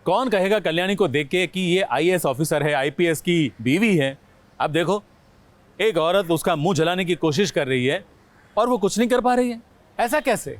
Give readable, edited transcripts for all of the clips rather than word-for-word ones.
कौन कहेगा कल्याणी को देख के कि ये आईएएस ऑफिसर है, आईपीएस की बीवी है। अब देखो, एक औरत उसका मुंह जलाने की कोशिश कर रही है और वो कुछ नहीं कर पा रही है। ऐसा कैसे?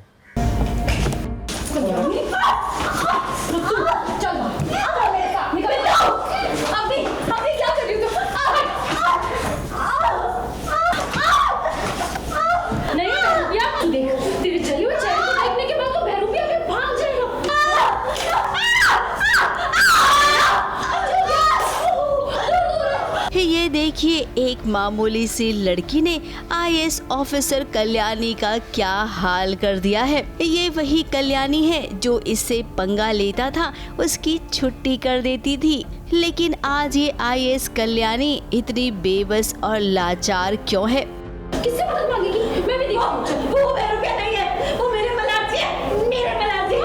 ये देखिए, एक मामूली सी लड़की ने आईएएस ऑफिसर कल्याणी का क्या हाल कर दिया है। ये वही कल्याणी है जो इससे पंगा लेता था, उसकी छुट्टी कर देती थी। लेकिन आज ये आईएएस कल्याणी इतनी बेबस और लाचार क्यों है? किससे मदद मांगेगी? मैं भी देखूं। वो रुपया नहीं है, वो मेरे मलाजी है, मेरे मलाजी।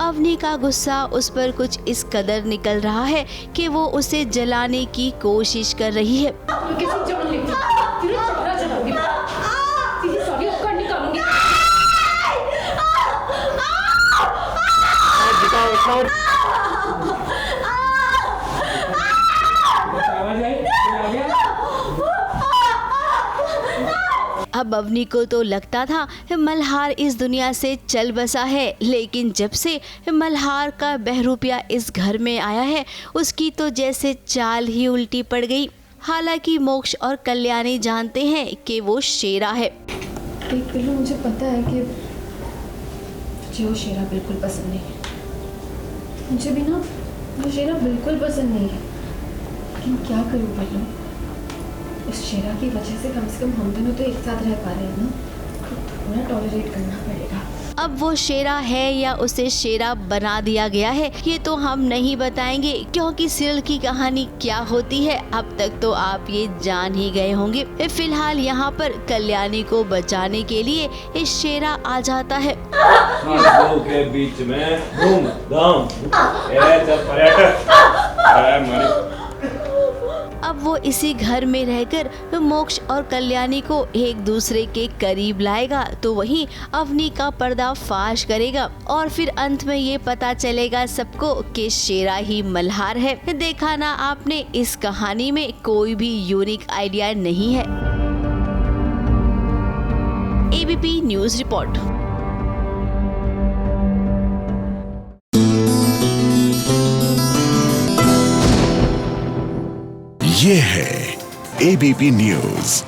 अवनी का गुस्सा उस पर कुछ इस कदर निकल रहा है कि वो उसे जलाने की कोशिश कर रही है। किसी जान लेगी, फिर चौड़ा जलाऊंगी, फिर सॉरी ऑकर निकालूंगी। अब अवनी को तो लगता था मल्हार इस दुनिया से चल बसा है, लेकिन जब से मल्हार का बहरूपिया इस घर में आया है, उसकी तो जैसे चाल ही उल्टी पड़ गई। हालांकि मोक्ष और कल्याणी जानते हैं कि वो शेरा है। एक पिल्लू, मुझे पता है कि मुझे वो शेरा बिल्कुल पसंद नहीं है। मुझे भी ना वो शेरा बिल्कुल पसंद नहीं है, लेकिन क्या करूँ पिल्लू, उस शेरा की वजह से कम हम दोनों तो एक साथ रह पा रहे हैं ना, थोड़ा टॉलरेट करना पड़ेगा। अब वो शेरा है या उसे शेरा बना दिया गया है, ये तो हम नहीं बताएंगे, क्योंकि सीरियल की कहानी क्या होती है अब तक तो आप ये जान ही गए होंगे। फिलहाल यहाँ पर कल्याणी को बचाने के लिए इस शेरा आ जाता है। के बीच में धूम-धाम, अब वो इसी घर में रहकर मोक्ष और कल्याणी को एक दूसरे के करीब लाएगा, तो वहीं अवनी का पर्दा फाश करेगा और फिर अंत में ये पता चलेगा सबको कि शेरा ही मल्हार है। देखा ना आपने, इस कहानी में कोई भी यूनिक आइडिया नहीं है। ABP news report. ये है एबीपी न्यूज।